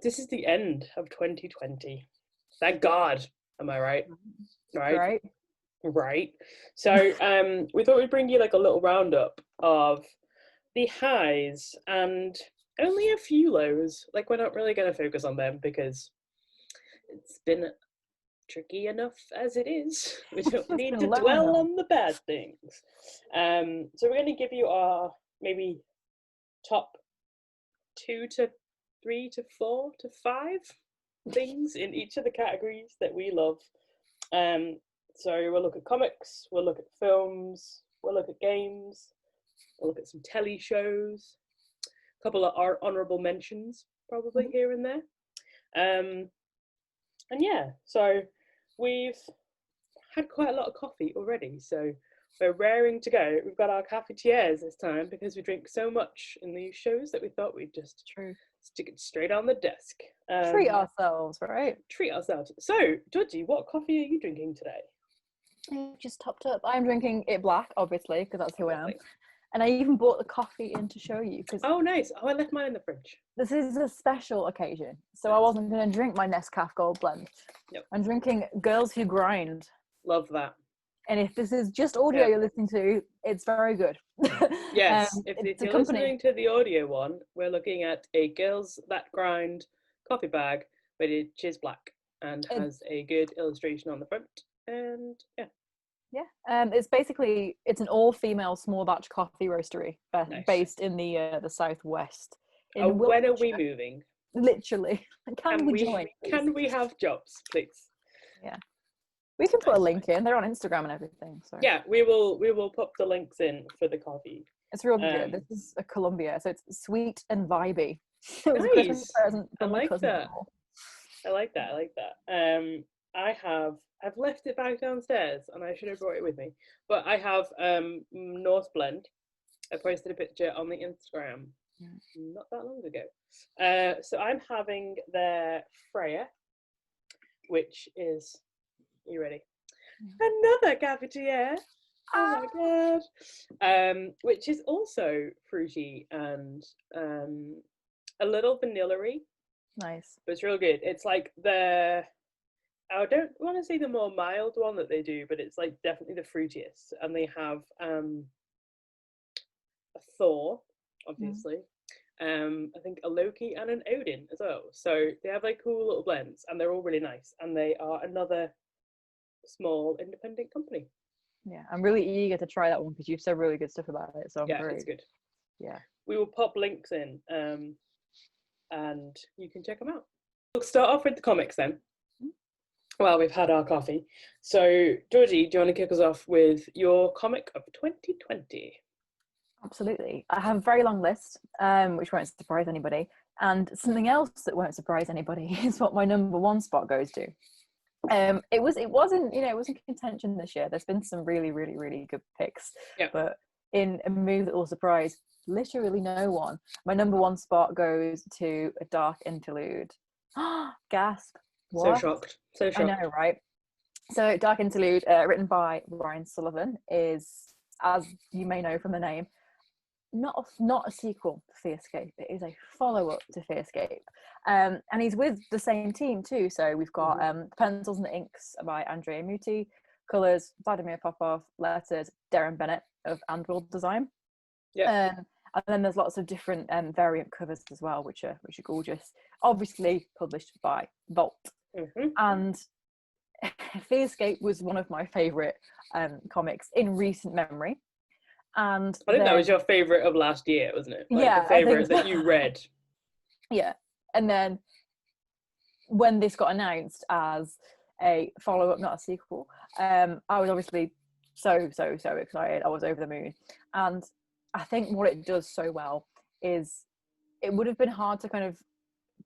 This is the end of 2020. Thank God. Am I right? Right. So we thought we'd bring you like a little roundup of the highs and only a few lows. Like, we're not really going to focus on them because it's been tricky enough as it is. We don't need to dwell on the bad things. So we're going to give you our maybe top 2 to 3 to 4 to 5 things in each of the categories that we love. So we'll look at comics, we'll look at films, we'll look at games, we'll look at some telly shows, a couple of our honourable mentions probably here and there. And yeah, so we've had quite a lot of coffee already, so we're raring to go. We've got our cafetières this time because we drink so much in these shows that we thought we'd just stick it straight on the desk. Treat ourselves, right? Treat ourselves. So, Georgie, what coffee are you drinking today? I just topped up. I'm drinking it black, obviously, because that's who I am. And I even brought the coffee in to show you. Oh, nice. Oh, I left mine in the fridge. This is a special occasion, so I wasn't going to drink my Nescafé Gold Blend. Yep. I'm drinking Girls Who Grind. Love that. And if this is just audio you're listening to, it's very good. Yes, if you're listening to the audio one, we're looking at a Girls That Grind coffee bag, but it is black and has a good illustration on the front. And it's an all-female small batch coffee roastery based in the southwest. When are we moving? Literally. Can we join? Can we have jobs, please? Yeah. We can put a link in. They're on Instagram and everything. So yeah, we will put the links in for the coffee. It's real good. This is a Colombia, so it's sweet and vibey. It was a Christmas present from my cousin. I like that. I've left it back downstairs and I should have brought it with me. But I have Norse blend. I posted a picture on the Instagram not that long ago. So I'm having their Freya, which is, are you ready? Another cafetière. Oh my god. Which is also fruity and a little vanilla-y. Nice. But it's real good. It's like I don't want to say the more mild one that they do, but it's like definitely the fruitiest. And they have a Thor, obviously. I think a Loki and an Odin as well. So they have like cool little blends and they're all really nice. And they are another small independent company. Yeah, I'm really eager to try that one because you've said really good stuff about it. So it's good. Yeah. We will pop links in and you can check them out. We'll start off with the comics then. Well, we've had our coffee. So, Georgie, do you want to kick us off with your comic of 2020? Absolutely. I have a very long list, which won't surprise anybody. And something else that won't surprise anybody is what my number one spot goes to. It wasn't contention this year. There's been some really, really, really good picks. Yeah. But in a move that will surprise literally no one, my number one spot goes to A Dark Interlude. Gasp. What? So shocked. I know, right? So Dark Interlude, written by Ryan Sullivan, is, as you may know from the name, not a sequel to Fearscape. It is a follow-up to Fearscape. And he's with the same team too. So we've got Pencils and the Inks by Andrea Muti, colours Vladimir Popov, letters Darren Bennett of Android Design. Yeah. And then there's lots of different variant covers as well, which are gorgeous. Obviously published by Vault. And Fearscape was one of my favourite comics in recent memory. And I think that was your favourite of last year, wasn't it? Like the favourite that you read. Yeah. And then when this got announced as a follow-up, not a sequel, I was obviously so excited. I was over the moon. And I think what it does so well is it would have been hard to kind of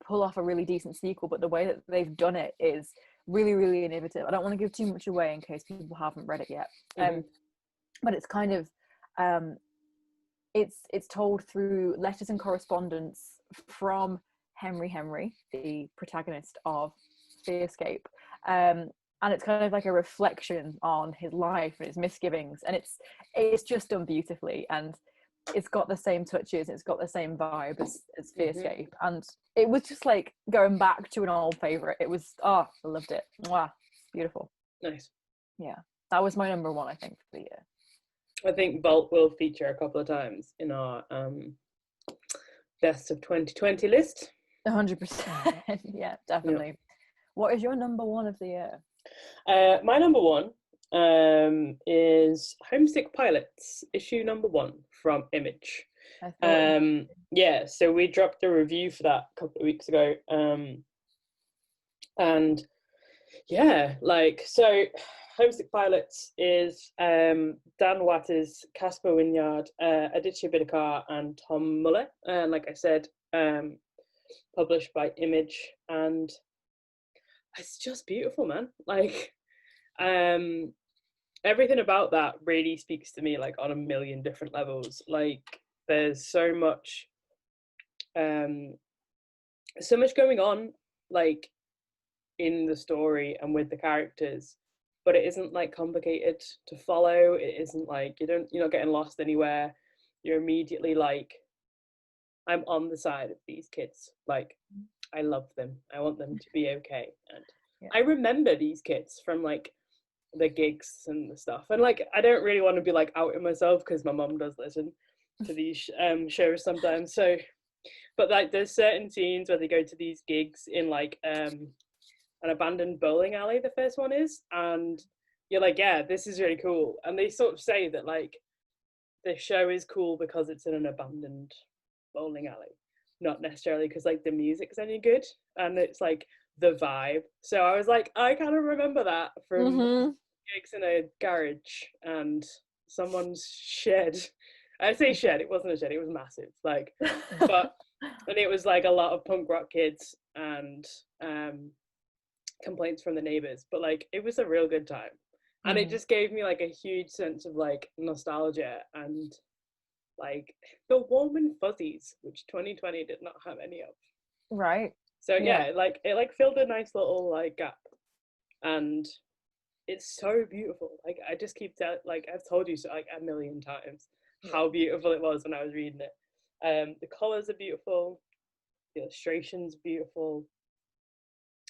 pull off a really decent sequel, but the way that they've done it is really, really innovative. I don't want to give too much away in case people haven't read it yet. But it's kind of it's told through letters and correspondence from Henry, the protagonist of The Escape. And it's kind of like a reflection on his life and his misgivings, and it's just done beautifully, and it's got the same touches, it's got the same vibe as The Escape, and it was just like going back to an old favorite. It was, I loved it. Wow, beautiful. Nice. Yeah, that was my number one, I think, for the year. I think Vault will feature a couple of times in our best of 2020 list. 100%. Yeah, definitely. Yeah. What is your number one of the year? My number one is Homesick Pilots, issue number 1 from Image. Yeah, so we dropped a review for that a couple of weeks ago. And yeah, like, so Homesick Pilots is Dan Waters, Casper Wynyard, Aditya Bidikar, and Tom Muller. And like I said, published by Image, and it's just beautiful, man. Like, everything about that really speaks to me, like, on a million different levels. Like, there's so much going on, like, in the story and with the characters, but it isn't like complicated to follow. It isn't like you're not getting lost anywhere. You're immediately like, I'm on the side of these kids. Like, I love them. I want them to be okay. And yeah. I remember these kids from like the gigs and the stuff. And like, I don't really want to be like outing myself because my mum does listen to these shows sometimes. So, but like, there's certain scenes where they go to these gigs in like an abandoned bowling alley. The first one is, and you're like, yeah, this is really cool. And they sort of say that like the show is cool because it's in an abandoned bowling alley, not necessarily because like the music's any good, and it's like the vibe. So I was like, I kind of remember that from gigs in a garage and someone's shed. I say shed, it wasn't a shed, it was massive, like, but and it was like a lot of punk rock kids and complaints from the neighbors, but like it was a real good time. And it just gave me like a huge sense of like nostalgia and like the warm and fuzzies, which 2020 did not have any of. Right. So yeah, it filled a nice little like gap, and it's so beautiful. Like I just keep like I've told you so like a million times how beautiful it was when I was reading it. The colors are beautiful, the illustrations are beautiful.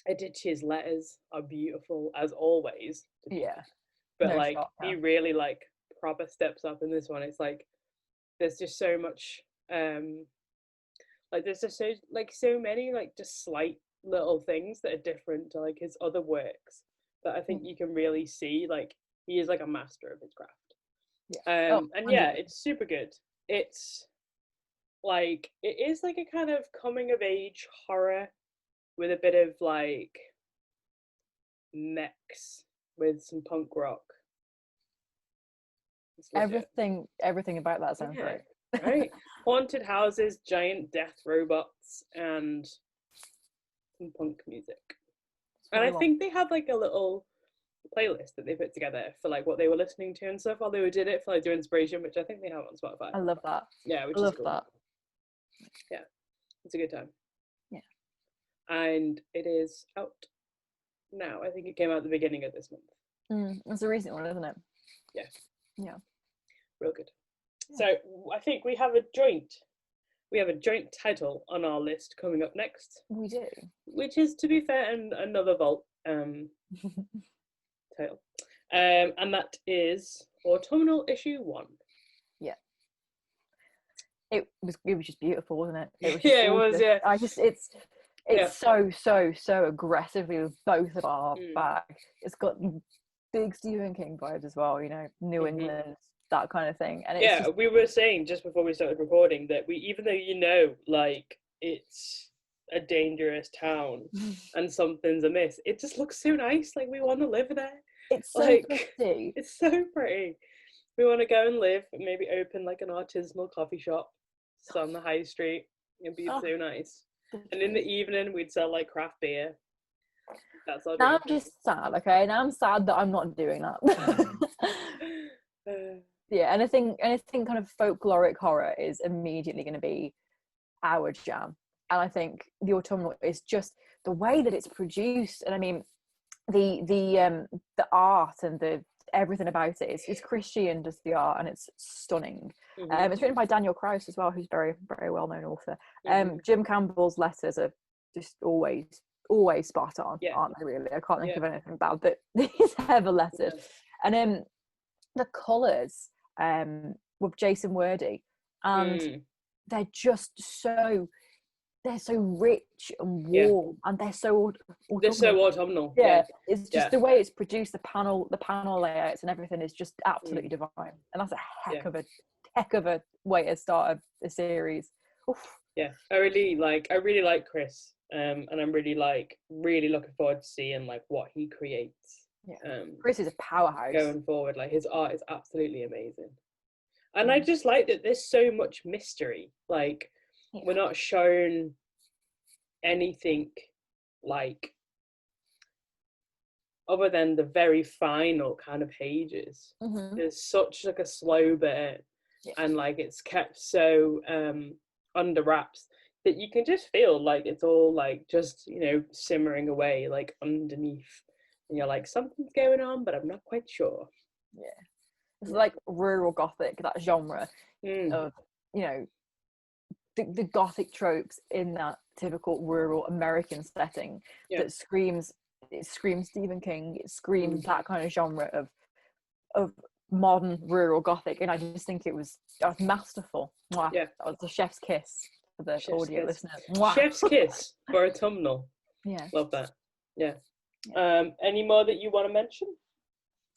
Aditya's letters are beautiful as always. Yeah. But like he really like proper steps up in this one. It's like there's just so much like there's just so many like just slight little things that are different to like his other works that I think you can really see like he is like a master of his craft. And yeah, it's super good. It's like it is like a kind of coming of age horror with a bit of like mechs with some punk rock. Everything about that sounds great. Right? Haunted houses, giant death robots, and some punk music. And I think they had like a little playlist that they put together for like what they were listening to and stuff while they did it for like their inspiration, which I think they have on Spotify. I love that. Yeah, which is cool. That. Yeah, it's a good time. Yeah. And it is out now. I think it came out at the beginning of this month. It's a recent one, isn't it? Yeah. Yeah. Real good. Yeah. So I think we have a joint title on our list coming up next. We do. Which is, to be fair, another Vault title. And that is Autumnal issue 1. Yeah. It was just beautiful, wasn't it? It was it was, yeah. It's so aggressively with both of our back. It's got big Stephen King vibes as well, you know, New England, that kind of thing. And it's we were saying just before we started recording that even though like it's a dangerous town and something's amiss, it just looks so nice. Like we want to live there. It's so pretty. It's so pretty. We want to go and live and maybe open like an artisanal coffee shop on the high street. It'd be so nice. And in the evening we'd sell like craft beer. That's all. Now I'm just sad, okay? Now I'm sad that I'm not doing that. Yeah, anything kind of folkloric horror is immediately going to be our jam. And I think the Autumnal is just the way that it's produced, and I mean the art and the everything about it is Christian does the art, and it's stunning. It's written by Daniel Krauss as well, who's very, very well known author. Jim Campbell's letters are just always spot on, aren't they? Really, I can't think of anything bad that he's ever lettered. And the colours with Jason Wordy, and they're just so rich and warm, and they're so autumnal. It's just the way it's produced, the panel layouts and everything is just absolutely divine, and that's a heck of a way to start a series. Oof. I really like Chris, and I'm really looking forward to seeing like what he creates. Chris is a powerhouse going forward. Like, his art is absolutely amazing, and I just like that there's so much mystery. Like, we're not shown anything like other than the very final kind of pages. There's such like a slow bit, and like it's kept so under wraps that you can just feel like it's all like just, you know, simmering away like underneath, and you're like, something's going on, but I'm not quite sure. It's like rural gothic, that genre of, you know, the gothic tropes in that typical rural American setting that screams Stephen King, it screams that kind of genre of modern rural gothic, and I just think it was masterful. Mwah. That was the chef's kiss for the audio listeners. Mwah. Chef's kiss for autumnal. Love that. Any more that you want to mention?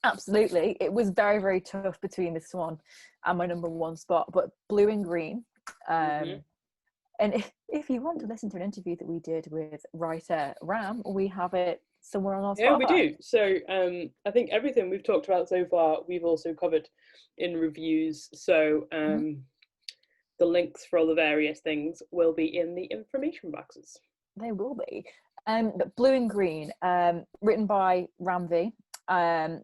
Absolutely. It was very, very tough between this one and my number one spot, but Blue and Green. And if you want to listen to an interview that we did with writer Ram, we have it somewhere on our Spotify. We do. So I think everything we've talked about so far, we've also covered in reviews. So the links for all the various things will be in the information boxes. They will be. But Blue and Green, written by Ram V and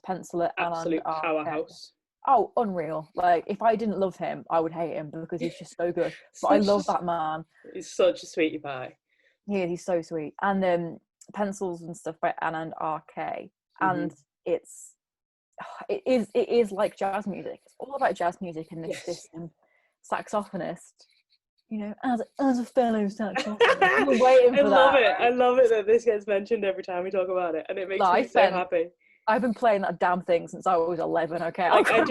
penciler Absolute powerhouse. Oh, unreal. Like, if I didn't love him, I would hate him because he's just so good. But I love that man. He's such a sweetie pie. Yeah, he's so sweet. And pencils and stuff by Anand RK. And it is like jazz music. It's all about jazz music, and this saxophonist, you know, as a fellow saxophonist. I'm waiting for that. I love it that this gets mentioned every time we talk about it, and it makes me so happy. I've been playing that damn thing since I was 11. Okay, like, I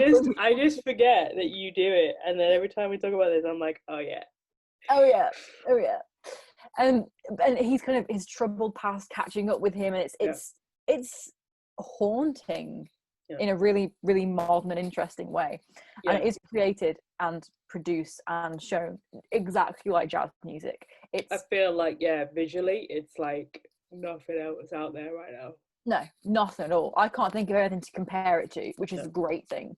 just forget that you do it, and then every time we talk about this, I'm like, oh yeah. And he's kind of his troubled past catching up with him, and it's haunting in a really, really modern and interesting way, and it is created and produced and shown exactly like jazz music. I feel like visually, it's like nothing else out there right now. No, nothing at all. I can't think of anything to compare it to, which is a great thing.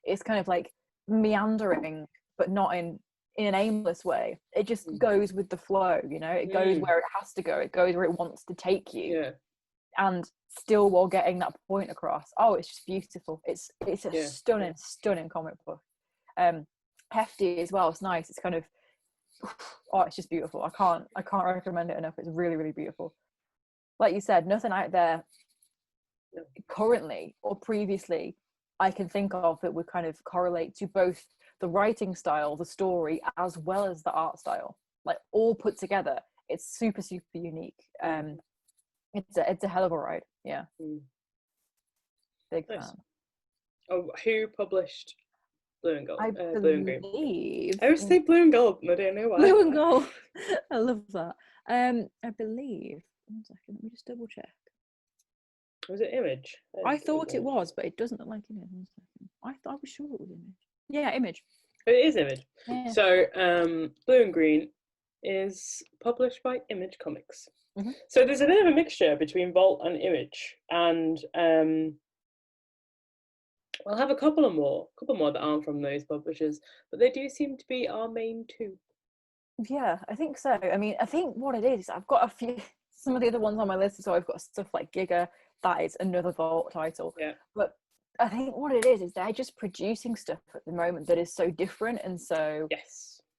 It's kind of like meandering, but not in an aimless way. It just goes with the flow, you know. It goes where it has to go. It goes where it wants to take you, and still while getting that point across. Oh, it's just beautiful. It's a stunning comic book. Hefty as well. It's nice. It's kind of it's just beautiful. I can't recommend it enough. It's really, really beautiful. Like you said, nothing out there currently or previously I can think of that would kind of correlate to both the writing style, the story, as well as the art style. Like, all put together, it's super, super unique. It's a hell of a ride. Big fan. Oh, who published Blue and Gold? Blue and Green. I always say Blue and Gold, and I don't know why. Blue and Gold. I love that. I believe. 1 second, let me just double check. Was it Image? I thought it was, but it doesn't look like Image. 1 second. I was sure it was Image. Yeah, Image. It is Image. Yeah. So Blue and Green is published by Image Comics. So there's a bit of a mixture between Vault and Image, and I'll have a couple more that aren't from those publishers, but they do seem to be our main two. Yeah, I think so. I mean, I think what it is, I've got some of the other ones on my list, so I've got stuff like Giga, that is another Vault title. Yeah. But I think what it is they're just producing stuff at the moment that is so different and so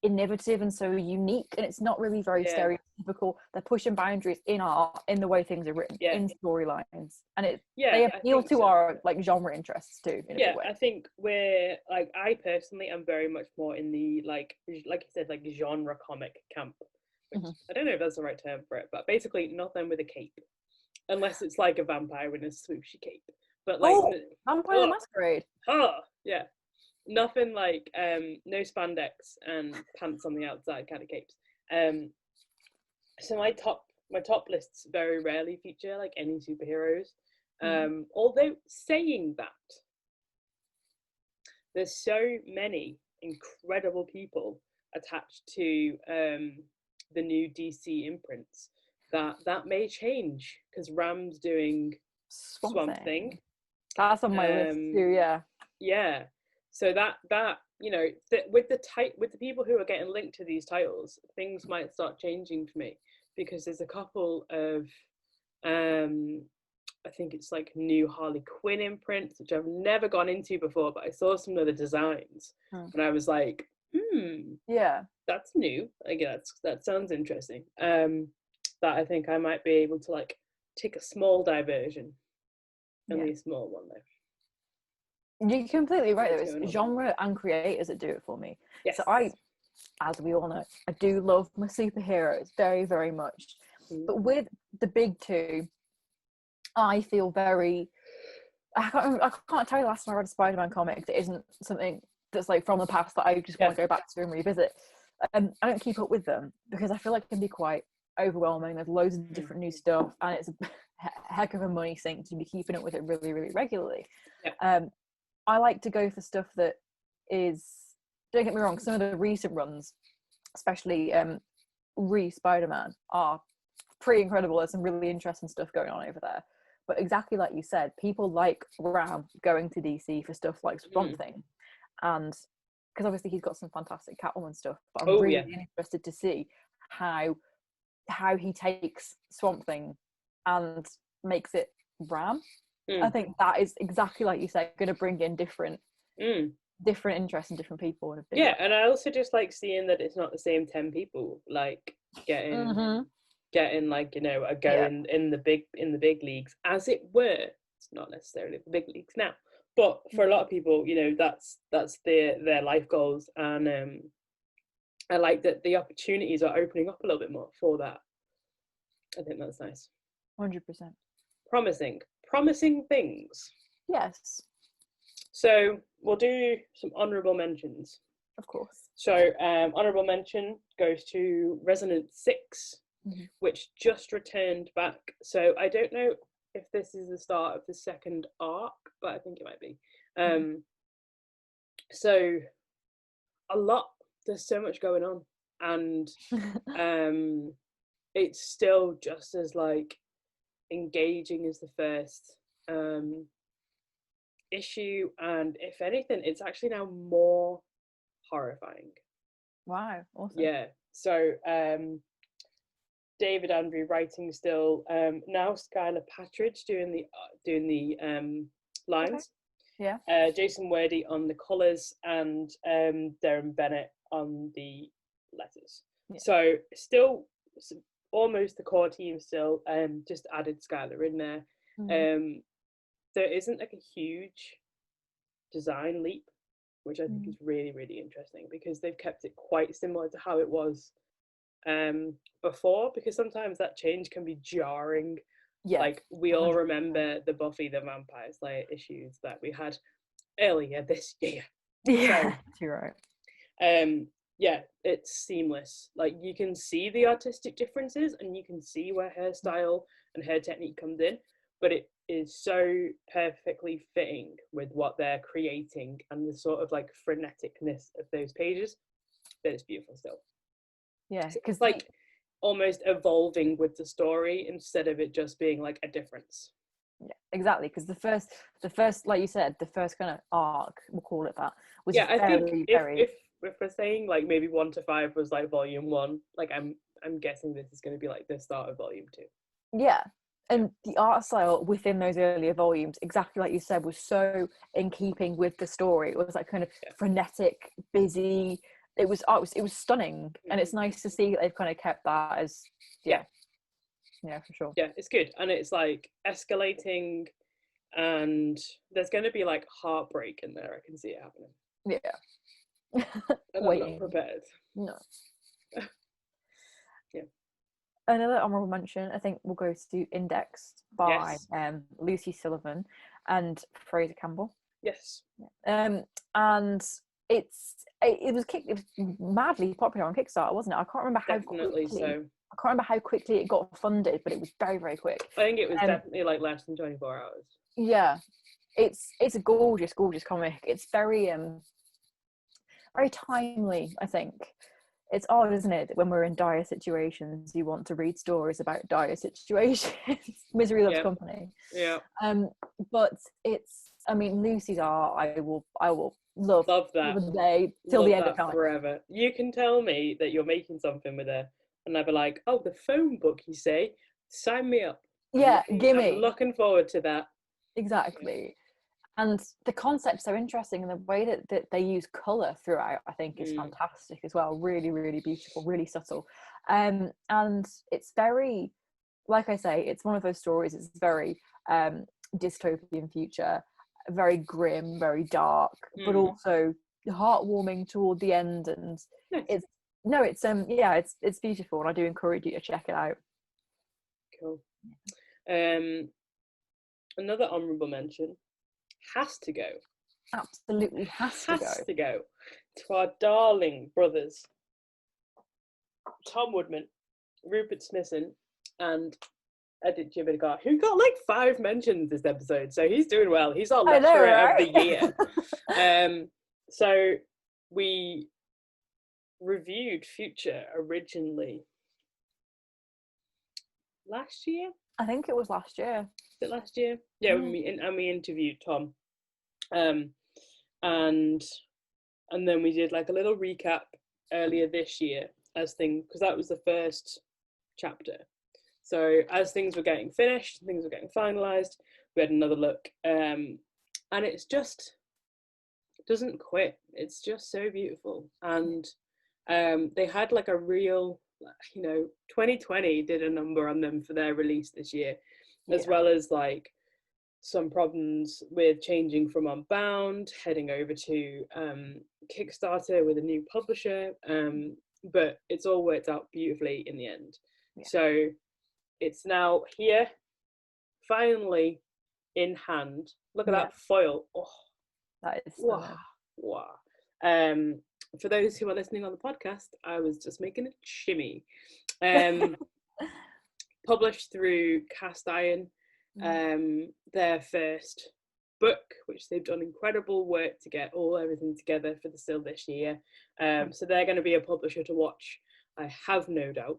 innovative and so unique, and it's not really very stereotypical. They're pushing boundaries in art, in the way things are written, in storylines, and they appeal to our like genre interests too in a big way. I think we're like, I personally am very much more in the like you said, like genre comic camp, which I don't know if that's the right term for it, but basically nothing with a cape, unless it's like a vampire in a swooshy cape. But like Vampire the Masquerade. Yeah. Nothing like no spandex and pants on the outside kind of capes. So my top lists very rarely feature like any superheroes. Although saying that, there's so many incredible people attached to the new DC imprints that may change, because Ram's doing Swamp Thing. That's on my list too. Yeah. So that you know, with the people who are getting linked to these titles, things might start changing for me, because there's a couple of I think it's like new Harley Quinn imprints, which I've never gone into before, but I saw some of the designs and I was like, that's new. Like that sounds interesting. That I think I might be able to like take a small diversion, only a small one though. You're completely right. It's genre and creators that do it for me. Yes. So as we all know, I do love my superheroes very, very much. But with the big two, I feel very... I can't tell you the last time I read a Spider-Man comic that isn't something that's like from the past that I just want to go back to and revisit. I don't keep up with them because I feel like it can be quite overwhelming. There's loads of different new stuff, and it's a heck of a money sink to be keeping up with it really, really regularly. I like to go for stuff that is, don't get me wrong, some of the recent runs, especially Spider-Man, are pretty incredible. There's some really interesting stuff going on over there. But exactly like you said, people like Ram going to DC for stuff like Swamp Thing. And because obviously he's got some fantastic Catwoman stuff, but I'm really interested to see how he takes Swamp Thing and makes it Ram. I think that is exactly like you said, going to bring in different interests and different people. And I also just like seeing that it's not the same 10 people like getting like, you know, a go in the big leagues, as it were. It's not necessarily the big leagues now, but for a lot of people, you know, that's their life goals, and I like that the opportunities are opening up a little bit more for that. I think that's nice. 100%. Promising things. Yes. So we'll do some honourable mentions. Of course. So honourable mention goes to Resonant 6, which just returned back. So I don't know if this is the start of the second arc, but I think it might be. So there's so much going on, and it's still just as like engaging as the first issue, and if anything, it's actually now more horrifying. Wow, awesome. Yeah. So David Andrew writing still, now Skylar Patridge doing the lines. Yeah. Jason Wordy on the colours, and Darren Bennett on the letters. So still almost the core team still, just added Skylar in there. There isn't like a huge design leap, which I think is really, really interesting, because they've kept it quite similar to how it was before, because sometimes that change can be jarring. Like we all remember the Buffy the Vampire Slayer issues that we had earlier this year. You're right. It's seamless. Like you can see the artistic differences, and you can see where her style and her technique comes in, but it is so perfectly fitting with what they're creating and the sort of like freneticness of those pages that it's beautiful still. Yeah, because like almost evolving with the story instead of it just being like a difference. Yeah, exactly. Because the first, like you said, the first kind of arc, we'll call it that, was I think if we're saying like maybe 1 to 5 was like volume 1, like I'm guessing this is going to be like the start of volume 2. Yeah, and the art style within those earlier volumes, exactly like you said, was so in keeping with the story. It was like kind of frenetic, busy, it was stunning, and it's nice to see that they've kind of kept that as yeah for sure. Yeah, it's good, and it's like escalating, and there's going to be like heartbreak in there. I can see it happening. Yeah. And I'm not prepared. No. Yeah. Another honorable mention, I think, will go to Indexed by Yes. Lucy Sullivan and Fraser Campbell. Yes. And it was madly popular on Kickstarter, wasn't it? I can't remember Definitely how quickly. so. I can't remember how quickly it got funded, but it was very, very quick. I think it was definitely like less than 24 hours. Yeah, it's a gorgeous, gorgeous comic. It's very very timely, I think. It's odd, isn't it, that when we're in dire situations, you want to read stories about dire situations. Misery loves company. Yeah. But Lucy's art, I will love that the day till the end of time forever. You can tell me that you're making something with her, and I'll be like, oh, the phone book, you say? Sign me up. Yeah, gimme. I'm looking forward to that. Exactly. And the concept's so interesting, and the way that they use colour throughout, I think, is fantastic as well. Really, really beautiful, really subtle. And it's very, like I say, it's one of those stories, it's very dystopian future, very grim, very dark, but also heartwarming toward the end. And it's beautiful, and I do encourage you to check it out. Cool. Another honourable mention has to go. Absolutely has to go to our darling brothers, Tom Woodman, Rupert Smithson, and Edit Jibigar, who got like 5 mentions this episode, so he's doing well. He's our lecturer of the year. So we reviewed Future originally last year. I think it was last year. Was it last year? Yeah, we interviewed Tom, and then we did like a little recap earlier this year because that was the first chapter. So as things were getting finished, things were getting finalized, we had another look, and it's just doesn't quit. It's just so beautiful, and they had like a real, 2020 did a number on them for their release this year, as well as like some problems with changing from Unbound, heading over to Kickstarter with a new publisher, but it's all worked out beautifully in the end. So it's now here, finally in hand. Look at that foil. Oh, that is wow. For those who are listening on the podcast, I was just making a shimmy. Published through Cast Iron, their first book, which they've done incredible work to get everything together for the still this year. So they're going to be a publisher to watch, I have no doubt.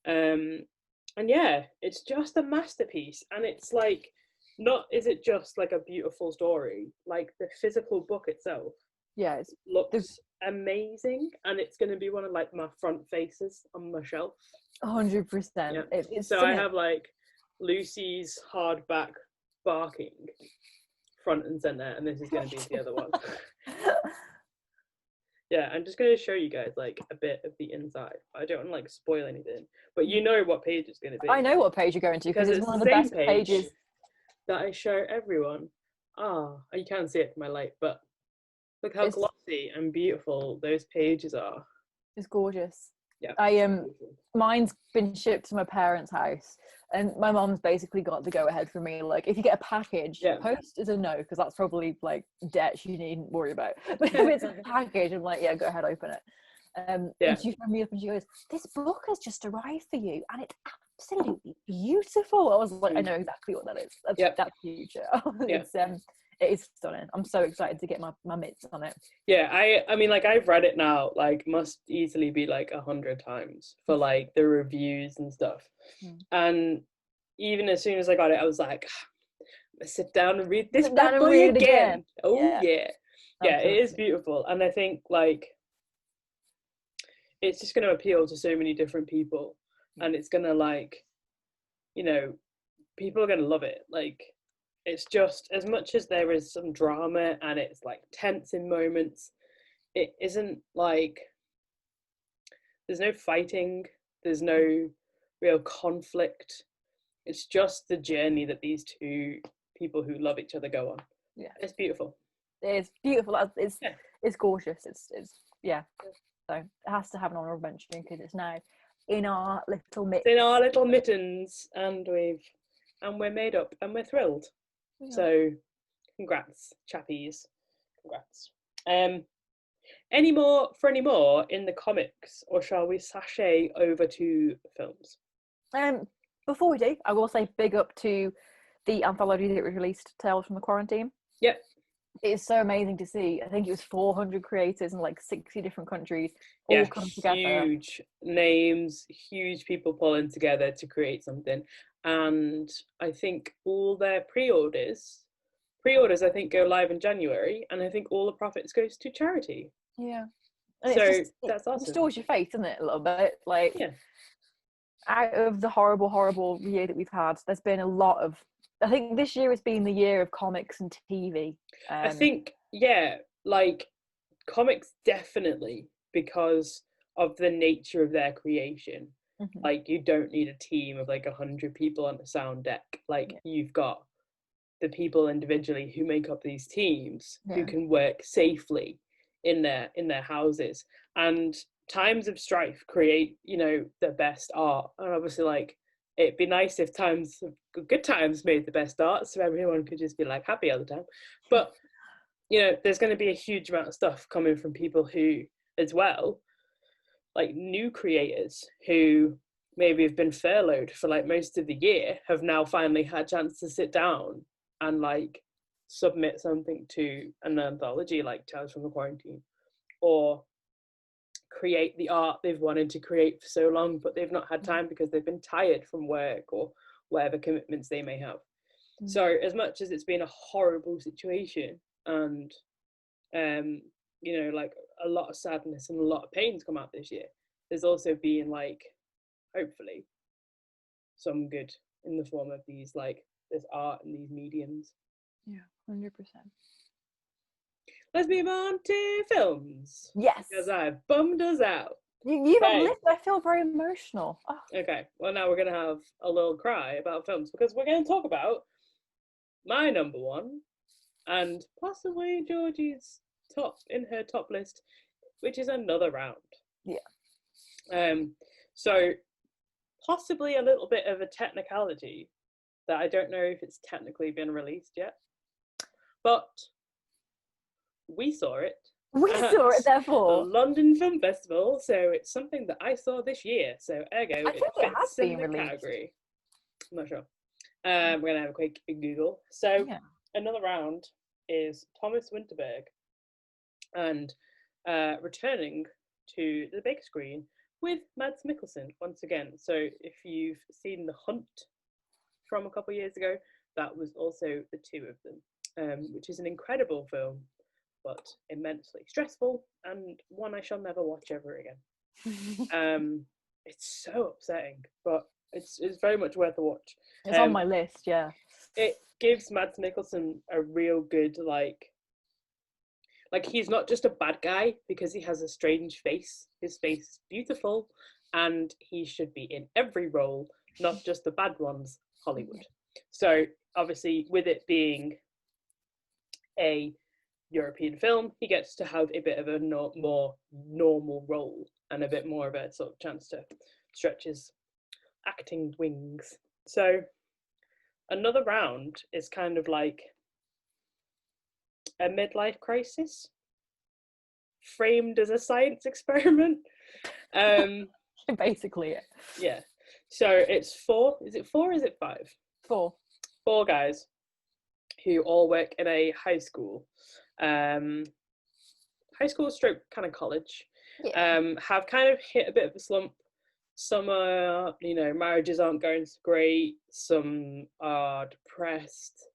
And yeah, it's just a masterpiece, and it's like, is it just like a beautiful story? Like the physical book itself, it looks amazing, and it's going to be one of like my front faces on my shelf. 100%. So I have like Lucy's hardback barking front and center, and this is going to be the other one. Yeah, I'm just going to show you guys like a bit of the inside. I don't want to like spoil anything, but you know what page it's going to be. I know what page you're going to, because it's one of the best pages that I show everyone. You can't see it from my light, but look how glossy and beautiful those pages are. It's gorgeous. Yeah. Mine's been shipped to my parents' house, and my mom's basically got the go ahead for me. Like, if you get a package, post is a no, because that's probably like debt you needn't worry about. But if it's a package, I'm like, yeah, go ahead, open it. And she phoned me up and she goes, "This book has just arrived for you, and it's absolutely beautiful." I was like, I know exactly what that is. That's Future. It is stunning. I'm so excited to get my mitts on it. Yeah, I mean, like, I've read it now, like, must easily be like 100 times for like the reviews and stuff. And even as soon as I got it, I was like, I'm gonna sit down and read this bad boy again. Oh yeah, it is beautiful, and I think like it's just going to appeal to so many different people, and it's going to like, people are going to love it. Like, it's just, as much as there is some drama and it's like tense in moments, it isn't like there's no fighting, there's no real conflict. It's just the journey that these two people who love each other go on. Yeah, it's beautiful. It's beautiful. It's Yeah. it's gorgeous. It's yeah. So it has to have an honourable mention because it's now in our little mix. It's in our little mittens, and we're made up and we're thrilled. Yeah. So congrats, chappies. Congrats. Any more in the comics, or shall we sashay over to films? Before we do, I will say big up to the anthology that was released, Tales from the Quarantine. Yep. It's so amazing to see. I think it was 400 creators in like 60 different countries all come together. Huge names, huge people pulling together to create something. And I think all their pre-orders I think go live in January, and I think all the profits goes to charity. Yeah. And so that's awesome. It restores your faith, doesn't it, a little bit? Like, yeah. Out of the horrible year that we've had, there's been a lot of, I think this year has been the year of comics and TV. I think, yeah, like comics definitely, because of the nature of their creation. Mm-hmm. Like, you don't need a team of like 100 people on the sound deck. Like, you've got the people individually who make up these teams who can work safely in their houses. And times of strife create, the best art. And obviously, like, it'd be nice if good times made the best art, so everyone could just be like happy all the time. But there's going to be a huge amount of stuff coming from people who, as well, like new creators who maybe have been furloughed for like most of the year, have now finally had a chance to sit down and like submit something to an anthology like Tales from the Quarantine, or create the art they've wanted to create for so long, but they've not had time because they've been tired from work or whatever commitments they may have. So as much as it's been a horrible situation, and like a lot of sadness and a lot of pains come out this year, there's also been like, hopefully, some good in the form of these, like, this art and these mediums. Yeah, 100%. Let's move on to films. Yes. Because I've bummed us out. You've uplifted. I feel very emotional. Oh. Okay, well, now we're going to have a little cry about films, because we're going to talk about my number one, and possibly Georgie's in her top list, which is Another Round. Yeah. So possibly a little bit of a technicality that I don't know if it's technically been released yet, but we saw it. Therefore. The London Film Festival, so it's something that I saw this year. So ergo, I think it has been released. Category. I'm not sure. We're gonna have a quick Google. So Another Round is Thomas Vinterberg, and returning to the big screen with Mads Mikkelsen once again. So if you've seen The Hunt from a couple of years ago, that was also the two of them, which is an incredible film, but immensely stressful, and one I shall never watch ever again. It's so upsetting, but it's very much worth a watch. It's on my list, yeah. It gives Mads Mikkelsen a real good, like he's not just a bad guy because he has a strange face. His face is beautiful, and he should be in every role, not just the bad ones, Hollywood. So obviously, with it being a European film, he gets to have a bit of a more normal role and a bit more of a sort of chance to stretch his acting wings. So Another Round is kind of like a midlife crisis framed as a science experiment. Basically, yeah. So it's four. Is it four? Or is it five? Four guys who all work in a high school stroke kind of college. Have kind of hit a bit of a slump. Some are, marriages aren't going so great. Some are depressed.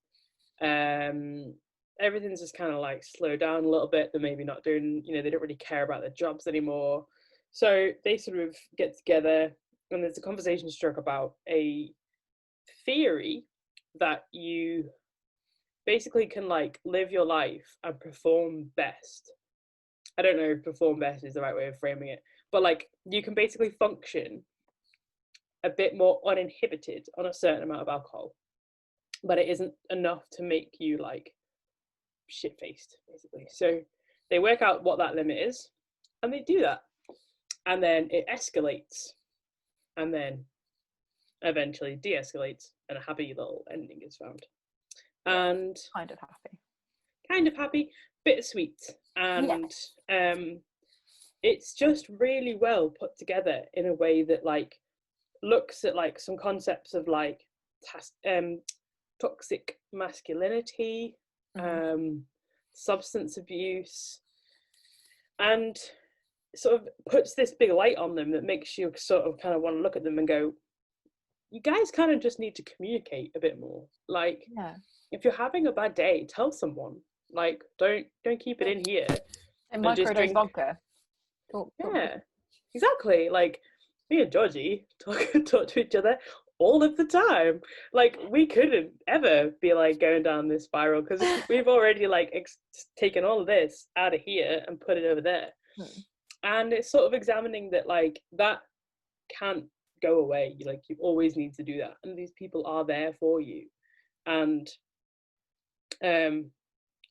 Everything's just kind of like slowed down a little bit. They're maybe not doing, they don't really care about their jobs anymore. So they sort of get together, and there's a conversation struck about a theory that you basically can like live your life and perform best. I don't know if perform best is the right way of framing it, but like you can basically function a bit more uninhibited on a certain amount of alcohol, but it isn't enough to make you like shit-faced, basically. So they work out what that limit is, and they do that, and then it escalates, and then eventually de-escalates, and a happy little ending is found. And kind of happy, bittersweet, and it's just really well put together in a way that like looks at like some concepts of like toxic masculinity, substance abuse, and sort of puts this big light on them that makes you sort of kind of want to look at them and go, you guys kind of just need to communicate a bit more. Like, if you're having a bad day, tell someone. Like, don't keep it in here. And microdose vodka. Exactly. Like, me and Georgie talk to each other all of the time. Like, we couldn't ever be like going down this spiral because we've already like taken all of this out of here and put it over there. And it's sort of examining that like that can't go away. Like, you always need to do that, and these people are there for you. And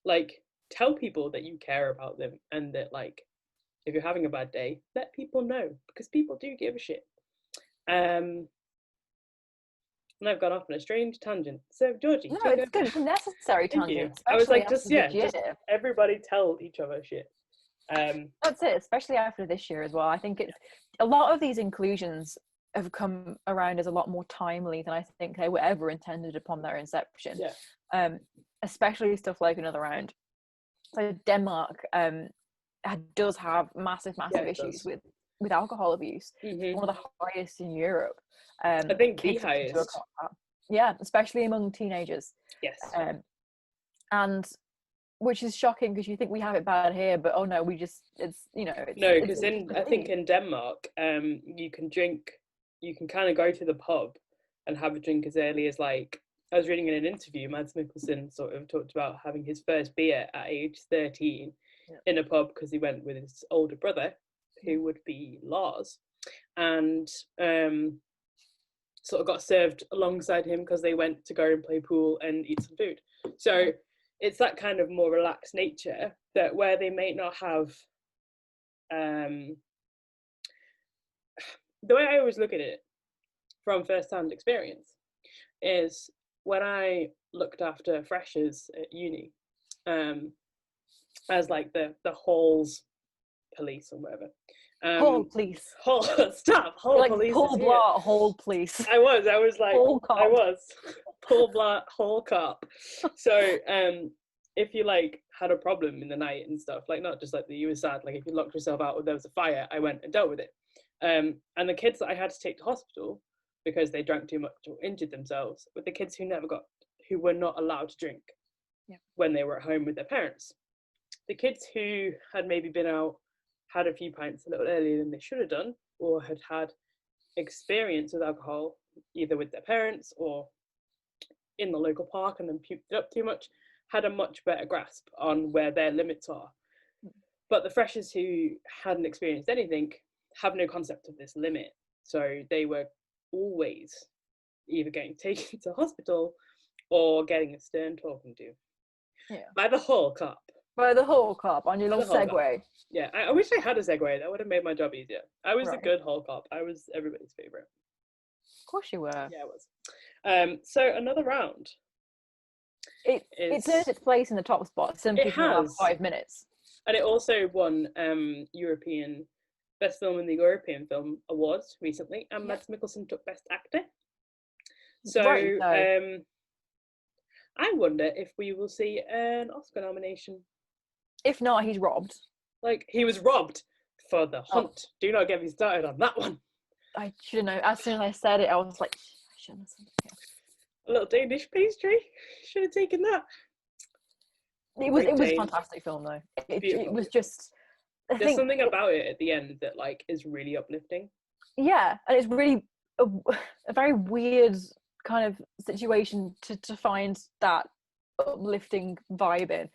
like, tell people that you care about them, and that like if you're having a bad day, let people know, because people do give a shit. And I've gone off on a strange tangent. So Georgie, no, it's good. It's a necessary tangent. I was like, just everybody tell each other shit. That's it, especially after this year as well. I think it's a lot of these inclusions have come around as a lot more timely than I think they were ever intended upon their inception. Especially stuff like Another Round. So Denmark does have massive issues with alcohol abuse. One of the highest in Europe. I think the highest. Especially among teenagers. And which is shocking because you think we have it bad here, but oh no, we just because I think in Denmark, you can kind of go to the pub and have a drink as early as, like, I was reading in an interview, Mads Mikkelsen sort of talked about having his first beer at age 13 in a pub because he went with his older brother, who would be Lars, and sort of got served alongside him because they went to go and play pool and eat some food. So it's that kind of more relaxed nature that where they may not have the way I always look at it from first-hand experience is when I looked after freshers at uni, as like the halls police or whatever. Hall police. Hall like police. Paul Blart, hall police. I was like, Hall cop. I was Paul Blart, hall cop. So if you like had a problem in the night and stuff, like not just like that you were sad, like if you locked yourself out or there was a fire, I went and dealt with it. And the kids that I had to take to hospital because they drank too much or injured themselves were the kids who were not allowed to drink when they were at home with their parents. The kids who had maybe been out, had a few pints a little earlier than they should have done, or had experience with alcohol, either with their parents or in the local park and then puked it up too much, had a much better grasp on where their limits are. But the freshers who hadn't experienced anything have no concept of this limit. So they were always either getting taken to hospital or getting a stern talking to. By the hall cop. By the hall cop on your little Segway. Yeah, I wish I had a Segway. That would have made my job easier. I was a good hall cop. I was everybody's favourite. Of course you were. Yeah, I was. So Another Round. It's earned its place in the top spot simply for the last 5 minutes. And it also won European Best Film in the European Film Awards recently, and Mads Mikkelsen took Best Actor. So I wonder if we will see an Oscar nomination. If not, he's robbed. Like, he was robbed for The Hunt. Do not get me started on that one. I should have known. As soon as I said it, I was like, I shouldn't have said it. A little Danish pastry. Should have taken that. It was a fantastic film, though. It was just... There's something about it at the end that, like, is really uplifting. Yeah, and it's really a very weird kind of situation to find that uplifting vibe in.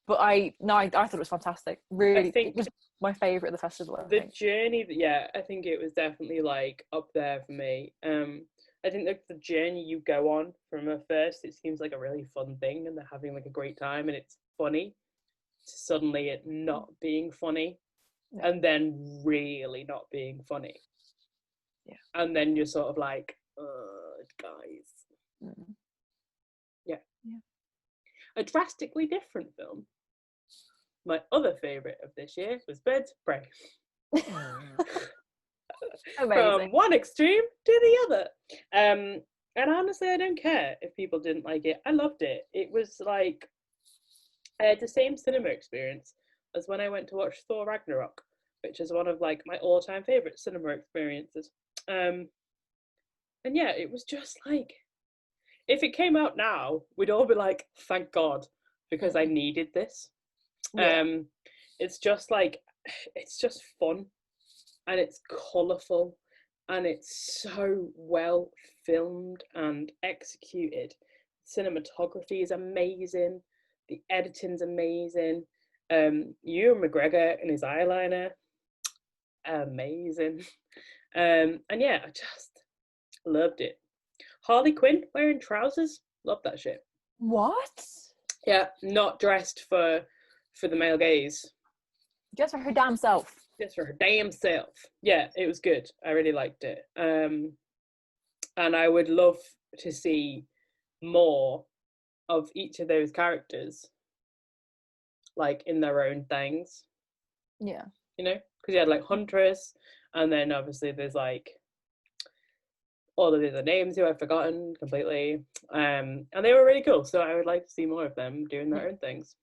But I thought it was fantastic. Really, it was my favourite of the festival, I The think. journey, yeah, I think it was definitely like up there for me. I think like the journey you go on from at first, it seems like a really fun thing, and they're having like a great time, and it's funny. To suddenly it not being funny, Yeah. and then really not being funny. Yeah. And then you're sort of like, guys. Mm. Yeah. Yeah. A drastically different film. My other favourite of this year was Birds of Prey. Amazing. From one extreme to the other. And honestly, I don't care if people didn't like it. I loved it. It was like, I had the same cinema experience as when I went to watch Thor Ragnarok, which is one of like my all-time favourite cinema experiences. And yeah, it was just like, if it came out now, we'd all be like, thank God, because I needed this. Yeah. It's just like, it's just fun, and it's colourful, and it's so well filmed and executed. Cinematography is amazing, the editing's amazing. Ewan McGregor and his eyeliner, amazing. And yeah, I just loved it. Harley Quinn wearing trousers, love that shit. What? Yeah, not dressed for the male gaze, Just for her damn self. just for her damn self. Yeah, it was good. I really liked it. And I would love to see more of each of those characters, like in their own things. Yeah. You know, because you had like Huntress, and then obviously there's like all of the other names who I've forgotten completely. And they were really cool. So I would like to see more of them doing their own things,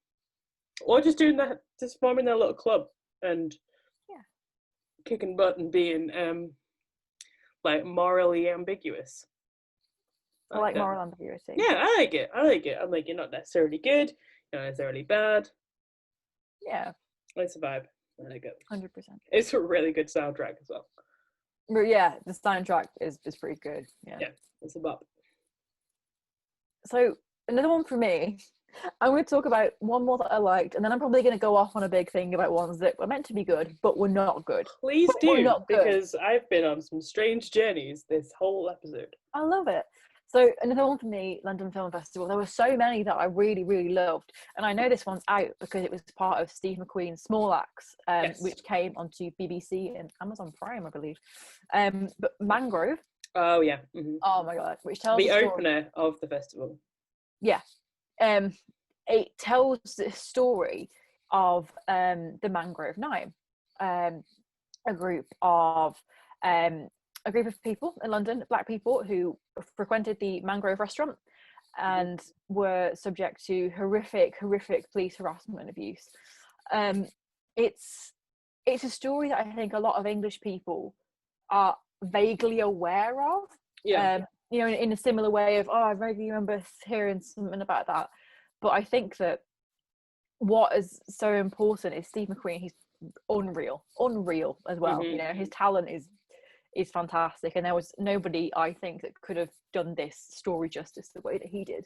or just doing that, just forming their little club and kicking butt and being like morally ambiguous. I like moral ambiguity. Yeah, I like it. I'm like, you're not necessarily good, you're not necessarily bad. Yeah. It's a vibe. I like it. 100%. It's a really good soundtrack as well. But yeah, the soundtrack is pretty good. Yeah. It's a bop. So another one for me, I'm going to talk about one more that I liked, and then I'm probably going to go off on a big thing about ones that were meant to be good but were not good. Please but do, not because I've been on some strange journeys this whole episode. I love it. So another one for me, London Film Festival. There were so many that I really, really loved, and I know this one's out because it was part of Steve McQueen's Small Axe, Yes. which came onto BBC and Amazon Prime, I believe. But Mangrove. Oh yeah. Mm-hmm. Oh my god, which tells the the opener of the festival. Yeah. It tells the story of the Mangrove Nine, a group of people in London, black people who frequented the Mangrove restaurant and were subject to horrific police harassment and abuse. It's a story that I think a lot of English people are vaguely aware of. Yeah. You know, in a similar way of, I vaguely remember hearing something about that. But I think that what is so important is Steve McQueen. He's unreal as well. Mm-hmm. You know, his talent is fantastic, and there was nobody, I think, that could have done this story justice the way that he did.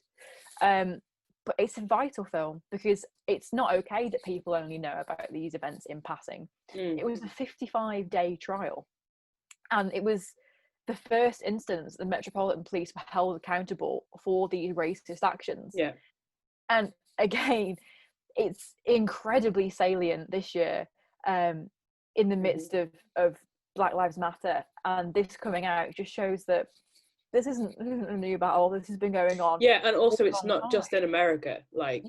But it's a vital film because it's not okay that people only know about these events in passing. It was a 55-day trial, and it was the first instance the Metropolitan Police were held accountable for these racist actions. Yeah. And again, it's incredibly salient this year, in the midst of Black Lives Matter, and this coming out just shows that this isn't a new battle. This has been going on. Yeah, and also it's not just in America. Like,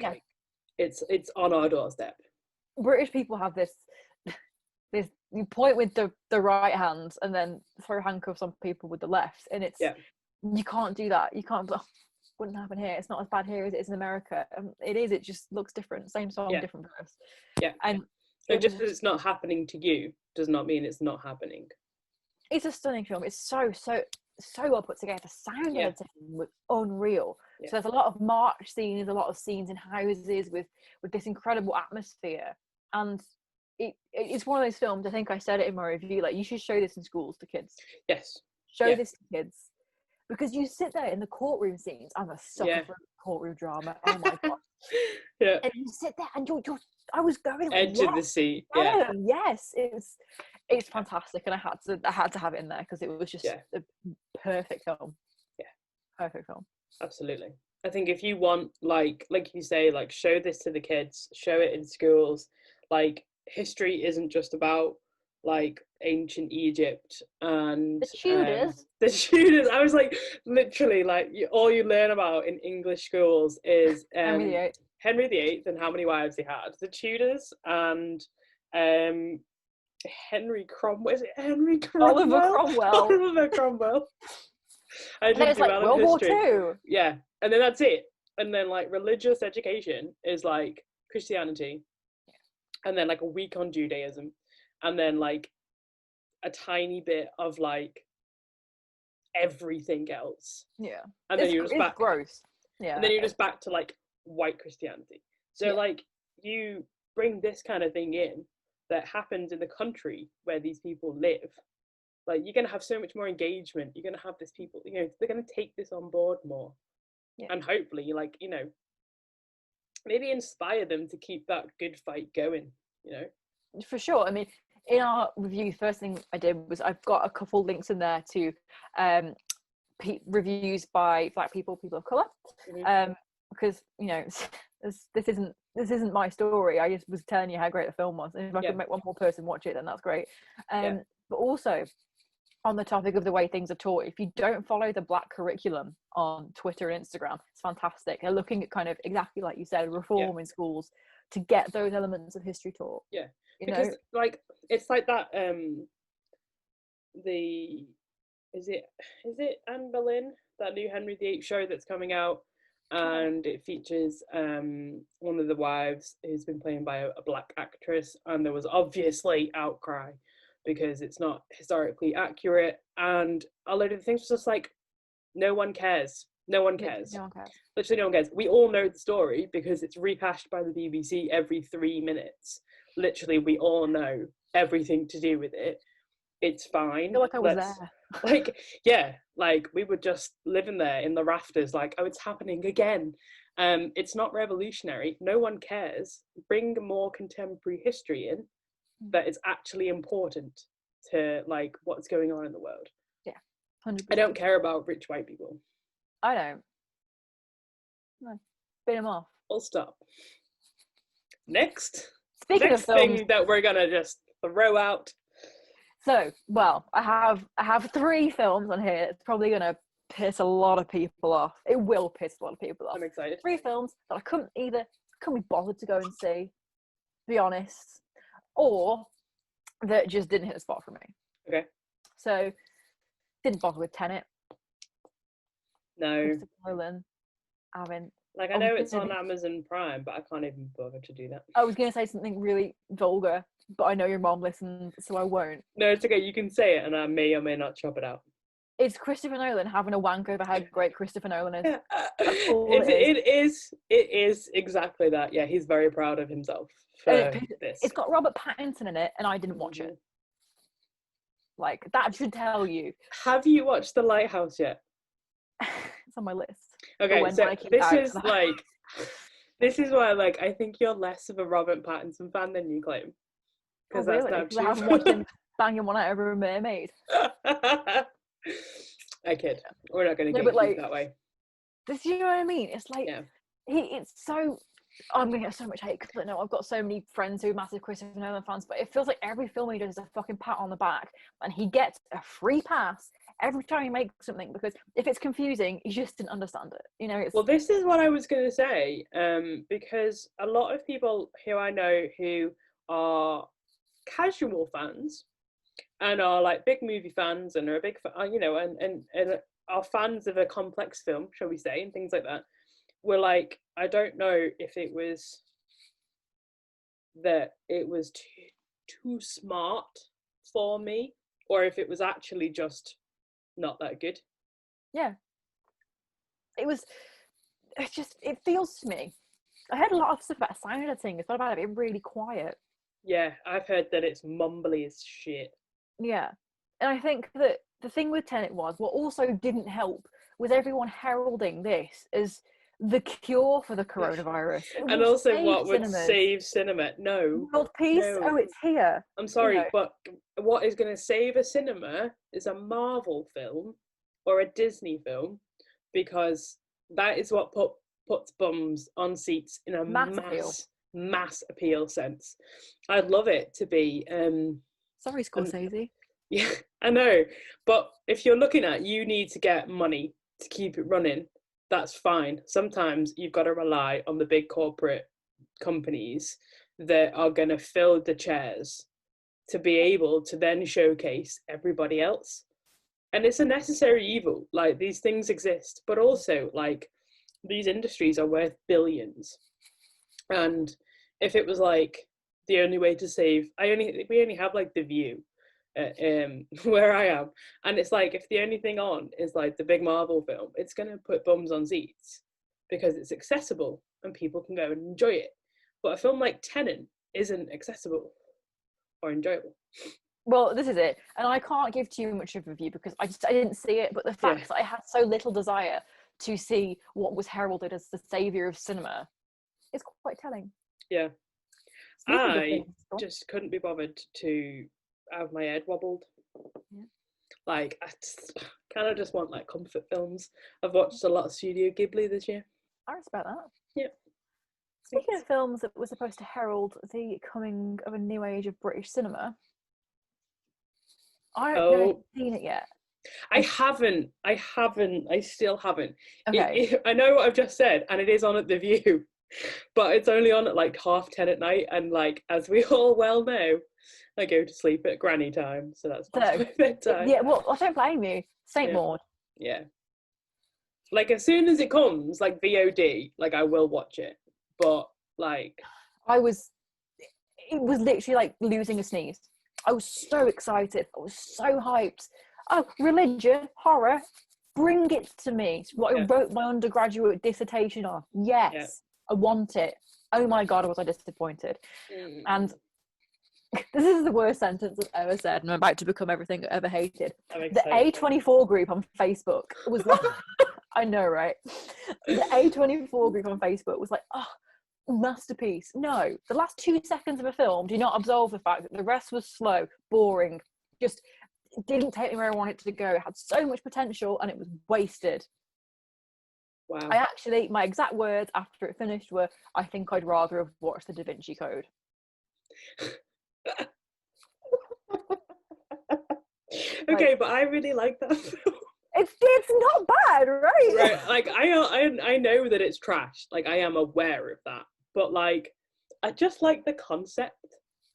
it's on our doorstep. British people have this you point with the right hand and then throw handcuffs on people with the left, and it's you can't do that. You can't. Wouldn't happen here. It's not as bad here as it is in America. It is. It just looks different. Same song, different verse. Yeah, and just because it's not happening to you does not mean it's not happening. It's a stunning film. It's so well put together. The sound editing was unreal. So there's a lot of march scenes, a lot of scenes in houses with this incredible atmosphere, and it's one of those films. I think I said it in my review. Like, you should show this in schools to kids. Yes. Show this to kids, because you sit there in the courtroom scenes. I'm a sucker for courtroom drama. Oh my god. Yeah. And you sit there and you're I was going like, edge of the seat. Yeah, Adam, yes, it's fantastic, and I had to have it in there because it was just a perfect film. Yeah, perfect film. Absolutely. I think if you want, like you say, like, show this to the kids, show it in schools. Like, history isn't just about like ancient Egypt and The Tudors. The Tudors. I was like, literally, like, all you learn about in English schools is Henry VIII and how many wives he had. The Tudors and Henry Cromwell. Is it Henry Cromwell? Oliver Cromwell. Oliver Cromwell. I didn't do like well in history. World War II. Yeah, and then that's it. And then like religious education is like Christianity, and then like a week on Judaism, and then like a tiny bit of like everything else. Yeah, and then you're just back. Gross. Yeah, and then you're just back to like white Christianity. So like you bring this kind of thing in that happens in the country where these people live. Like, you're going to have so much more engagement. You're going to have this people, you know, they're going to take this on board more. Yeah. And hopefully, like, you know, maybe inspire them to keep that good fight going, you know? For sure. I mean, in our review, the first thing I did was I've got a couple links in there to reviews by Black people of colour. Because, you know, this isn't my story. I just was telling you how great the film was. And if I could make one more person watch it, then that's great. But also, on the topic of the way things are taught, if you don't follow the Black curriculum on Twitter and Instagram, it's fantastic. They're looking at kind of exactly like you said, reform in schools to get those elements of history taught. Yeah, because like it's like that. Is it Anne Boleyn, that new Henry VIII show that's coming out, and it features one of the wives who's been played by a Black actress, and there was obviously outcry because it's not historically accurate, and a load of things was just like, no one cares. Literally no one cares. We all know the story because it's rehashed by the BBC every 3 minutes. Literally, we all know everything to do with it. It's fine. I feel like I was there. Like, yeah, like we were just living there in the rafters, like, oh, it's happening again. It's not revolutionary. No one cares. Bring more contemporary history in that is actually important to like what's going on in the world. Yeah, 100%. I don't care about rich white people. I don't. No, spin them off. I'll stop. Next of films, thing that we're gonna just throw out. So, well, I have 3 films on here. It's probably gonna piss a lot of people off. It will piss a lot of people off. I'm excited. 3 films that I couldn't be bothered to go and see, to be honest, or that just didn't hit the spot for me. Okay. So, didn't bother with Tenant. No. Christopher Nolan. I know it's on Amazon Prime, but I can't even bother to do that. I was going to say something really vulgar, but I know your mom listens, so I won't. No, it's okay. You can say it, and I may or may not chop it out. It's Christopher Nolan having a wank over how great Christopher Nolan is. It is exactly that. Yeah, he's very proud of himself for this. It's got Robert Pattinson in it, and I didn't watch it. Like, that should tell you. Have you watched The Lighthouse yet? It's on my list. Okay, so this is why, like, I think you're less of a Robert Pattinson fan than you claim. Because that's not true. I haven't watched him banging one out over a mermaid. I kid. We're not going to get like, that way. This, you know what I mean? It's like it's so. I'm gonna get so much hate because I know I've got so many friends who are massive Christopher Nolan fans, but it feels like every film he does is a fucking pat on the back, and he gets a free pass every time he makes something, because if it's confusing, he just didn't understand it. You know. Well, this is what I was gonna say, because a lot of people who I know who are casual fans and are like big movie fans and are a big, you know, and are fans of a complex film, shall we say, and things like that, were like, I don't know if it was that it was too smart for me, or if it was actually just not that good. Yeah. It feels to me. I heard a lot of stuff about sound editing. It's not about it being really quiet. Yeah, I've heard that it's mumbly as shit. Yeah. And I think that the thing with Tenet was, what also didn't help was everyone heralding this as the cure for the coronavirus. It And will also, save what would cinemas. save cinema? No, World peace. no. Oh, it's here. I'm You sorry, know, but what is going to save a cinema is a Marvel film or a Disney film, because that is what puts bums on seats in a mass appeal. mass appeal sense. I'd love it to be. Sorry, Scorsese. Yeah, I know, but if you're looking at, you need to get money to keep it running. That's fine. Sometimes you've got to rely on the big corporate companies that are going to fill the chairs to be able to then showcase everybody else. And it's a necessary evil. Like, these things exist, but also, like, these industries are worth billions. And if it was like the only way to save, we only have like The View where I am, and it's like, if the only thing on is like the big Marvel film, it's gonna put bums on seats because it's accessible and people can go and enjoy it. But a film like Tenant isn't accessible or enjoyable. Well, this is it, and I can't give too much of a review because I didn't see it. But the fact that I had so little desire to see what was heralded as the savior of cinema is quite telling. Yeah, Speaking of I things, just couldn't be bothered to have my head wobbled. Yeah. Like, I kind of just want like comfort films. I've watched a lot of Studio Ghibli this year. I respect that. Yeah. Speaking of films that were supposed to herald the coming of a new age of British cinema, I don't know if you've seen it yet. I haven't. I still haven't. Okay. I know what I've just said, and it is on at The View, but it's only on at like 10:30 at night, and like, as we all well know, I go to sleep at granny time, so that's past my bedtime. Yeah, well, I don't blame you. Saint Maud. Yeah. Like, as soon as it comes, like VOD, like, I will watch it. But like, it was literally like losing a sneeze. I was so excited. I was so hyped. Oh, religion, horror, bring it to me. It's what I wrote my undergraduate dissertation on. Yes, I want it. Oh my God, was I disappointed. And this is the worst sentence I've ever said, and I'm about to become everything I ever hated. The A24 group on Facebook was like, I know, right? The A24 group on Facebook was like, oh, masterpiece. No, the last 2 seconds of a film do not absolve the fact that the rest was slow, boring, just didn't take me where I wanted it to go. It had so much potential and it was wasted. Wow. My exact words after it finished were, I think I'd rather have watched the Da Vinci Code. Okay, but I really like that film. It's not bad, right? Right, like, I know that it's trash. Like, I am aware of that, but like, I just like the concept.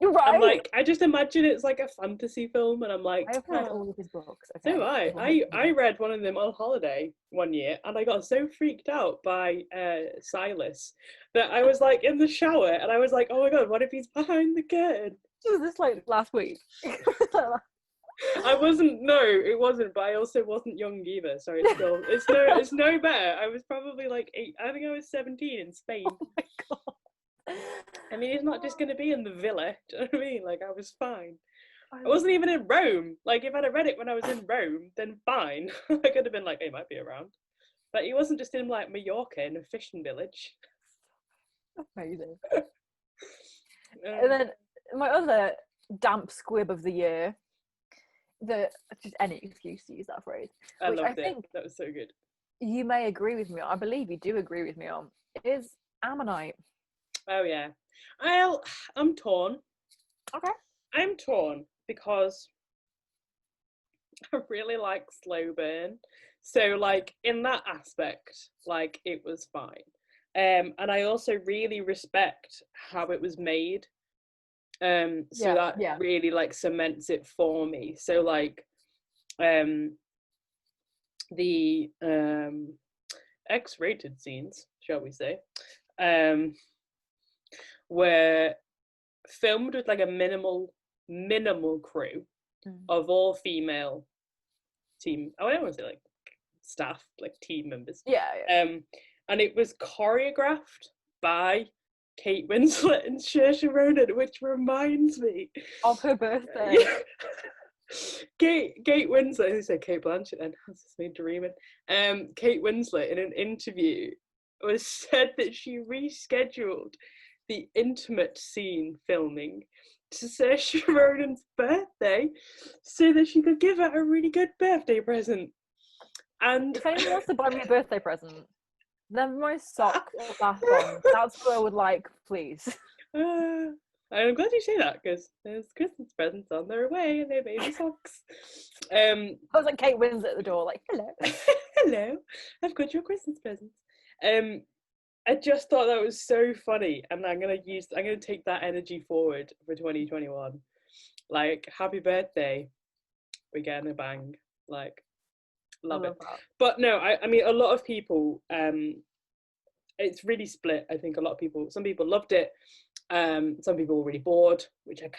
Right. I'm like, I just imagine it's like a fantasy film, and I'm like, I have read all of his books. Okay. So I read one of them on holiday one year, and I got so freaked out by Silas that I was like in the shower, and I was like, oh my God, what if he's behind the curtain? Was this like last week? I wasn't. No, it wasn't. But I also wasn't young either, so it's no better. I was probably like 8. I think I was 17 in Spain. Oh my God. I mean, he's not just going to be in the villa. Do you know what I mean? Like, I was fine. I wasn't even in Rome. Like, if I'd have read it when I was in Rome, then fine. I could have been like, he might be around. But he wasn't just in like Mallorca in a fishing village. Amazing. And then my other damp squib of the year, just any excuse to use that phrase, I which loved I think that was so good. You may agree with me. I believe you do agree with me on is Ammonite. Oh yeah, I'm torn. Okay. I'm torn because I really like slow burn. So like in that aspect, like it was fine. And I also really respect how it was made. Really like cements it for me. So like the X-rated scenes, shall we say, were filmed with like a minimal crew of all female team. I don't want to say like staff, like team members. Yeah. And it was choreographed by Kate Winslet and Saoirse Ronan, which reminds me of her birthday. Kate Winslet, who said Kate Blanchett then? That's just me dreaming. Kate Winslet in an interview was said that she rescheduled the intimate scene filming to Saoirse Ronan's birthday so that she could give her a really good birthday present. And if anyone wants to buy me a birthday present, then my socks or bath bombs. That's what I would like, please. I'm glad you say that because there's Christmas presents on their way and they're baby socks. I was like Kate Winslet at the door, like, hello. Hello, I've got your Christmas presents. I just thought that was so funny, and I'm gonna take that energy forward for 2021. Like, happy birthday, we're getting a bang. Like, love it. That. But no, I mean, a lot of people, it's really split. I think some people loved it. Some people were really bored, which I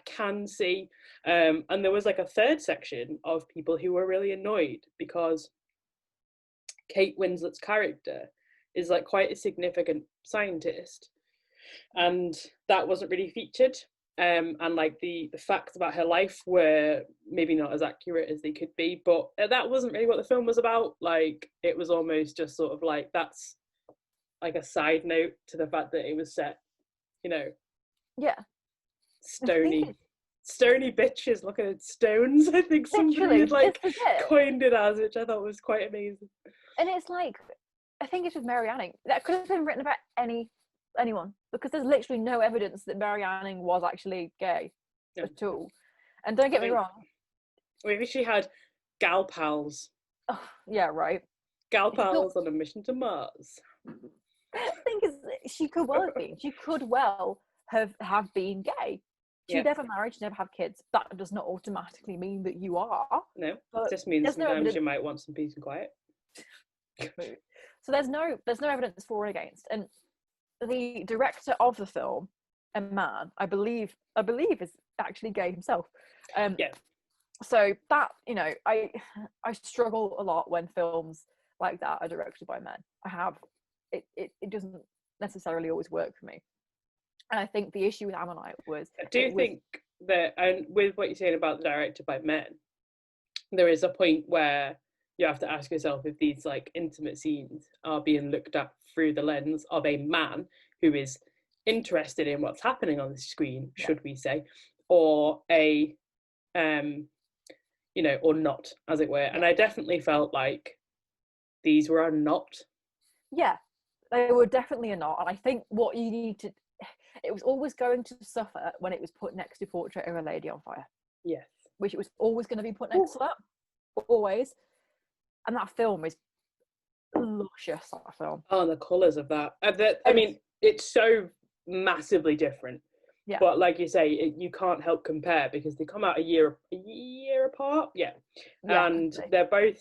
can see. And there was like a third section of people who were really annoyed because Kate Winslet's character is like quite a significant scientist, and that wasn't really featured. And like the facts about her life were maybe not as accurate as they could be, but that wasn't really what the film was about. Like, it was almost just sort of like, that's like a side note to the fact that it was set, you know, stony bitches looking at stones. I think somebody had like coined it as, which I thought was quite amazing. And it's like, I think it's with Mary Anning. That could have been written about anyone, because there's literally no evidence that Mary Anning was actually gay at all. And don't get me wrong, maybe she had gal pals. Oh, yeah, right. Gal pals on a mission to Mars. The thing is, she could well have been. She could well have been gay. She never married, she never had kids. That does not automatically mean that you are. No, it just means sometimes you might want some peace and quiet. So there's no evidence for or against. And the director of the film, a man, I believe is actually gay himself. So that, you know, I struggle a lot when films like that are directed by men. It doesn't necessarily always work for me. And I think the issue with Ammonite was, I do think that, and with what you're saying about the director by men, there is a point where you have to ask yourself if these like intimate scenes are being looked at through the lens of a man who is interested in what's happening on the screen, should we say, or a you know, or not, as it were. And I definitely felt like these were a not. Yeah, they were definitely a not. And I think what you need to, it was always going to suffer when it was put next to Portrait of a Lady on Fire. Yes. Which it was always going to be put next to that. Always. And that film is luscious, that film. Oh, the colours of that. I mean, it's so massively different. Yeah. But like you say, you can't help compare because they come out a year apart. Yeah. And they're both,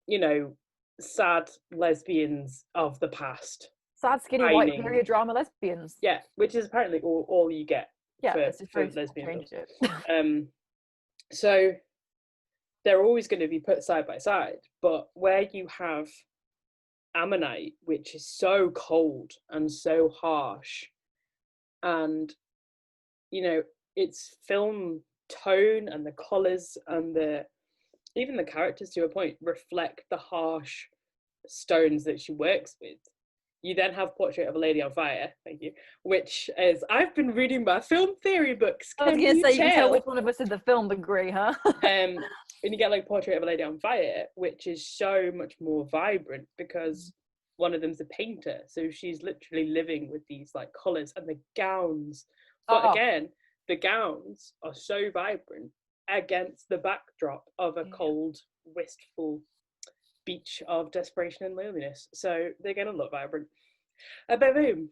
you know, sad lesbians of the past. Sad, skinny, white period drama lesbians. Yeah, which is apparently all you get for lesbian films. So they're always going to be put side by side, but where you have Ammonite, which is so cold and so harsh, and you know, its film tone and the colours and even the characters to a point reflect the harsh stones that she works with. You then have Portrait of a Lady on Fire, thank you, which is, I've been reading my film theory books. I was going to say, you can tell which one of us in the film degree, huh? And you get like Portrait of a Lady on Fire, which is so much more vibrant because one of them's a painter. So she's literally living with these like colours and the gowns. But again, the gowns are so vibrant against the backdrop of a cold, wistful beach of desperation and loneliness, so they're gonna look vibrant. Boom.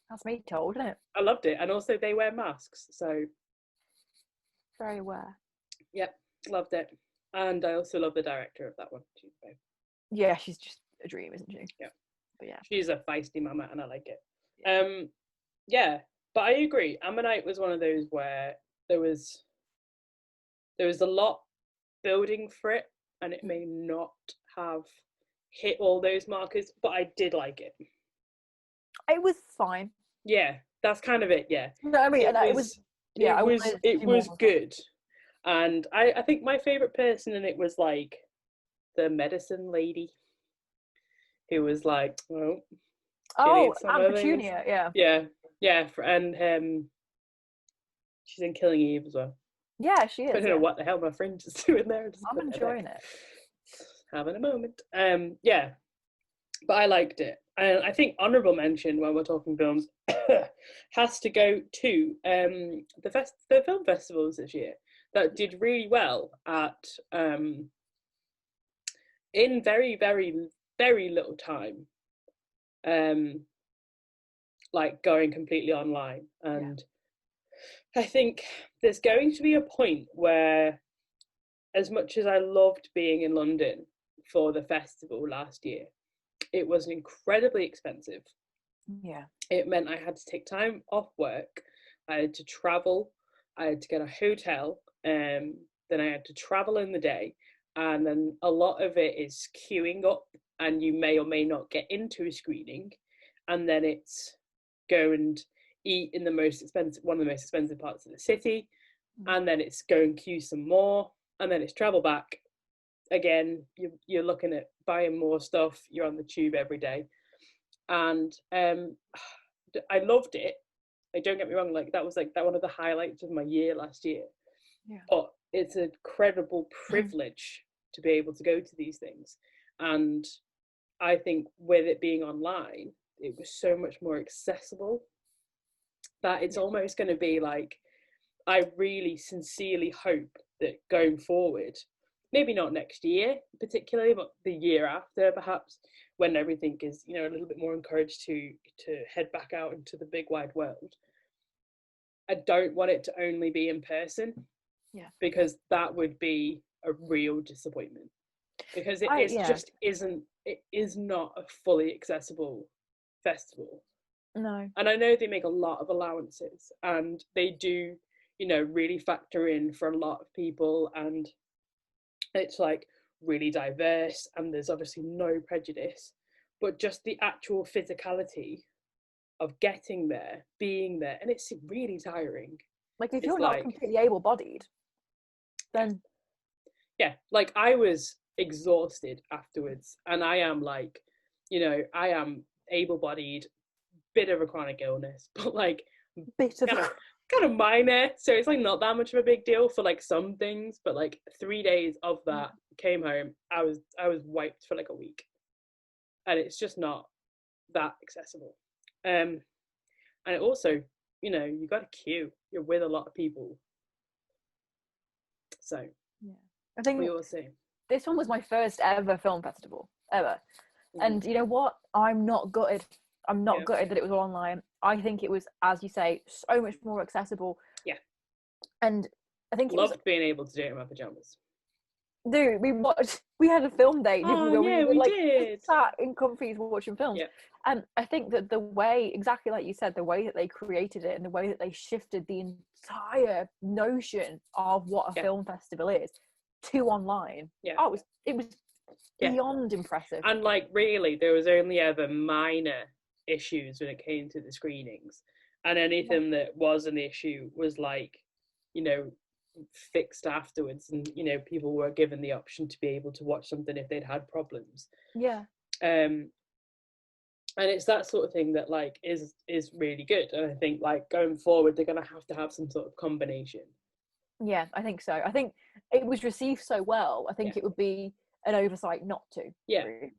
That's me told, isn't it? I loved it, and also they wear masks, so very aware. Yep, loved it, and I also love the director of that one. Yeah, she's just a dream, isn't she? Yeah, but yeah, she's a feisty mama, and I like it. Yeah, but I agree. Ammonite was one of those where there was a lot building for it. And it may not have hit all those markers, but I did like it. It was fine. Yeah, that's kind of it. Yeah. No, I mean, it was good, and I think my favorite person in it was like the medicine lady. who was like, well, Oh, some Anne other things. Petunia, yeah. Yeah, and she's in Killing Eve as well. Yeah, she is. I don't know what the hell my friend is doing there. I'm enjoying it. Having a moment. Yeah, but I liked it. And I think honourable mention when we're talking films has to go to the film festivals this year that did really well at in very, very, very little time, like going completely online. And I think there's going to be a point where, as much as I loved being in London for the festival last year, it was incredibly expensive. Yeah. It meant I had to take time off work. I had to travel. I had to get a hotel. Then I had to travel in the day. And then a lot of it is queuing up, and you may or may not get into a screening. And then it's go and eat in one of the most expensive parts of the city. And then it's go and queue some more. And then it's travel back. Again, you're looking at buying more stuff. You're on the tube every day. And I loved it. Like, don't get me wrong, like that was like one of the highlights of my year last year. Yeah. But it's an incredible privilege to be able to go to these things. And I think with it being online, it was so much more accessible that it's almost going to be like, I really sincerely hope that going forward, maybe not next year particularly, but the year after, perhaps, when everything is, a little bit more encouraged to head back out into the big wide world, I don't want it to only be in person. Yeah. Because that would be a real disappointment. Because it is not a fully accessible festival. No. And I know they make a lot of allowances, and they do, really factor in for a lot of people, and it's like really diverse, and there's obviously no prejudice, but just the actual physicality of getting there, being there, and it's really tiring. Like, if you're not completely able-bodied, then like I was exhausted afterwards, and I am like, I am able-bodied, bit of a chronic illness, but like kind of minor, so it's like not that much of a big deal for like some things, but like 3 days of that, came home, I was wiped for like a week, and it's just not that accessible. And it also, you got to queue, you're with a lot of people, so I think we will see. This one was my first ever film festival ever, and you know what, I'm not gutted that it was all online. I think it was, as you say, so much more accessible. And I think loved being able to do it in my pajamas. Dude, we had a film date, didn't we? We did. Sat in comfies watching films. And I think that the way, exactly like you said, the way that they created it and the way that they shifted the entire notion of what a film festival is to online. It was beyond impressive. And like, really, there was only ever minor issues when it came to the screenings, and anything that was an issue was like, fixed afterwards, and people were given the option to be able to watch something if they'd had problems. And it's that sort of thing that like is really good, and I think like going forward they're going to have some sort of combination. I think so. I think it was received so well, I think it would be an oversight not to. Really.